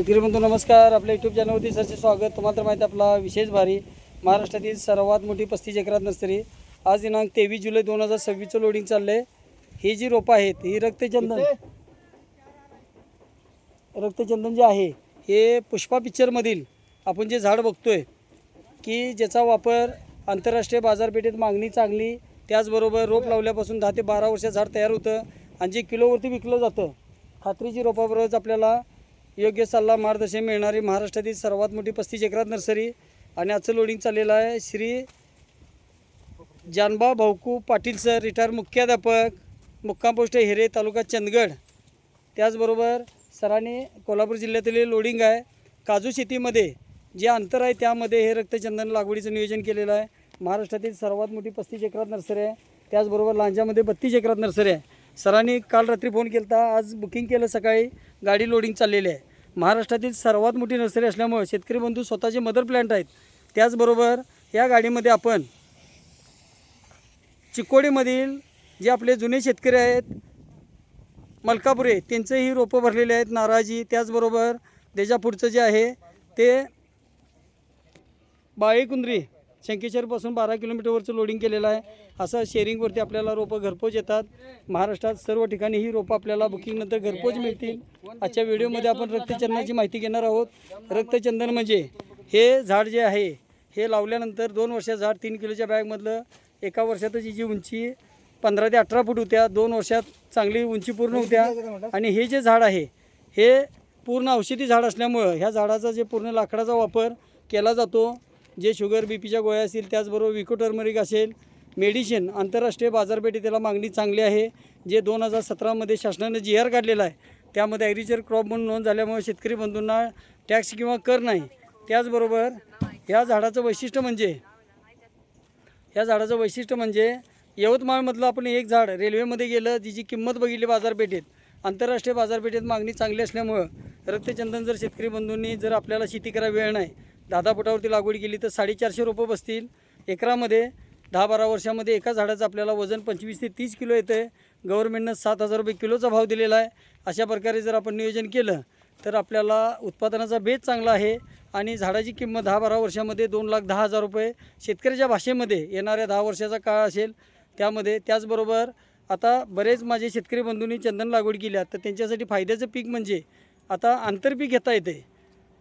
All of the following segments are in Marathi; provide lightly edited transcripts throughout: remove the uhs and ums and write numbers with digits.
शेतकरी बंधू नमस्कार. आपल्या यूट्यूब चॅनलवरती सरचे स्वागत. तुम्हाला तर माहिती आपला विशेष भारी महाराष्ट्रातील सर्वात मोठी 35 एकरात नर्सरी. आज दिनांक 23 जुलै 2026 लोडिंग चाललं आहे. ही जी रोपं आहेत ही रक्तचंदन जे आहे हे पुष्पा पिक्चरमधील आपण जे झाड बघतोय की ज्याचा वापर आंतरराष्ट्रीय बाजारपेठेत मागणी चांगली, त्याचबरोबर रोप लावल्यापासून 10 ते 12 वर्षात झाड तयार होतं आणि जे किलोवरती विकलं जातं. खात्रीची रोपाबरोबरच आपल्याला योग्य सल्ला मार्गदर्शन मिळणारी महाराष्ट्रातील सर्वात मोठी 35 एकरात नर्सरी. आणि आजचं लोडिंग चाललेलं आहे श्री जानबा भाऊकू पाटील सर, रिटायर मुख्याध्यापक, मुक्काम पोस्ट हिरे, तालुका चंदगड. त्याचबरोबर सरांनी कोल्हापूर जिल्ह्यातील लोडिंग आहे. काजू शेतीमध्ये जे अंतर आहे त्यामध्ये हे रक्तचंदन लागवडीचं नियोजन केलेलं आहे. महाराष्ट्रातील सर्वात मोठी 35 एकरात नर्सरी आहे. त्याचबरोबर लांजामध्ये 32 एकरात नर्सरी आहे. सरांनी काल रात्री फोन केला, आज बुकिंग केलं, सकाळी गाडी लोडिंग चाललेली आहे. महाराष्ट्रातील सर्वात मोठी नर्सरी असल्यामुळे शेतकरी बंधू स्वतःचे मदर प्लॅन्ट आहेत. त्याचबरोबर या गाडीमध्ये आपण चिकोडीमधील जे आपले जुने शेतकरी आहेत मलकापुरे त्यांचेही रोपं भरलेले आहेत, नाराजी. त्याचबरोबर त्याच्या पुढचं जे आहे ते बाळेकुंद्री शंकेश्वरपासून 12 किलोमीटरवरचं लोडिंग केलेलं आहे. असं शेअरिंगवरती आपल्याला रोपं घरपोच येतात. महाराष्ट्रात सर्व ठिकाणी ही रोपं आपल्याला बुकिंगनंतर घरपोच मिळतील. आजच्या व्हिडिओमध्ये आपण रक्तचंदनाची माहिती घेणार आहोत. रक्तचंदन म्हणजे हे झाड जे आहे हे लावल्यानंतर 2 वर्षात झाड 3 किलोच्या बॅगमधलं एका वर्षातच जी उंची 15 ते 18 फूट होत्या, 2 वर्षात चांगली उंची पूर्ण होत्या. आणि हे जे झाड आहे हे पूर्ण औषधी झाड असल्यामुळं ह्या झाडाचा जे पूर्ण लाकडाचा वापर केला जातो. जे शुगर बीपीच्या गोळ्या असतील, त्याचबरोबर विको टर्मरिक असेल, मेडिसिन आंतरराष्ट्रीय बाजारपेठेत त्याला मागणी चांगली आहे. जे 2017मध्ये शासनाने GR काढलेला आहे त्यामध्ये ॲग्रिकल्चर क्रॉप म्हणून नोंद झाल्यामुळे शेतकरी बंधूंना टॅक्स किंवा कर नाही. त्याचबरोबर ह्या झाडाचं वैशिष्ट्य म्हणजे यवतमाळमधलं आपण एक झाड रेल्वेमध्ये गेलं, जिची किंमत बघितली बाजारपेठेत, आंतरराष्ट्रीय बाजारपेठेत मागणी चांगली असल्यामुळं रक्तचंदन जर शेतकरी बंधूंनी जर आपल्याला शेती करायला वेळ नाही, 10 फुटावरती लागवड केली तर 450 रोपं बसतील एकरामध्ये. 10-12 वर्षामध्ये एका झाडाचं आपल्याला वजन 25 ते 30 किलो येतं आहे. गव्हर्नमेंटनं 7,000 रुपये किलोचा भाव दिलेला आहे. अशा प्रकारे जर आपण नियोजन केलं तर आपल्याला उत्पादनाचा बेस चांगला आहे. आणि झाडाची किंमत 10-12 वर्षामध्ये 2,10,000 रुपये शेतकऱ्याच्या भाषेमध्ये येणाऱ्या 10 वर्षाचा काळ असेल त्यामध्ये. त्याचबरोबर आता बरेच माझे शेतकरी बंधूंनी चंदन लागवड केली तर त्यांच्यासाठी फायद्याचं पीक म्हणजे आता आंतरपीक घेता येते.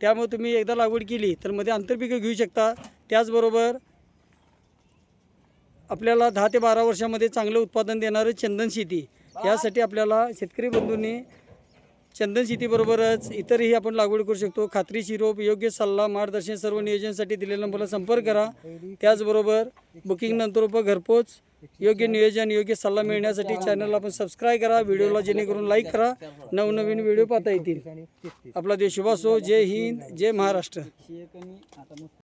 त्यामुळे तुम्ही एकदा लागवड केली तर मध्ये आंतरपिकं घेऊ शकता. त्याचबरोबर आपल्याला 10 ते 12 वर्षामध्ये चांगलं उत्पादन देणारं चंदन शेती, यासाठी आपल्याला शेतकरी बंधूंनी चंदन शेतीबरोबरच इतरही आपण लागवड करू शकतो. खात्रीशीर रोप, योग्य सल्ला मार्गदर्शन सर्व नियोजनासाठी दिलेल्या नंबरला संपर्क करा. त्याचबरोबर बुकिंगनंतर रोपं घरपोच, योग्य नियोजन, योग्य सल्ला मिळण्यासाठी चॅनलला आपण सबस्क्राईब करा. व्हिडिओला जेणेकरून लाईक करा, नवनवीन व्हिडिओ पाहता येतील. आपला देश शुभ असो. जय हिंद, जय महाराष्ट्र.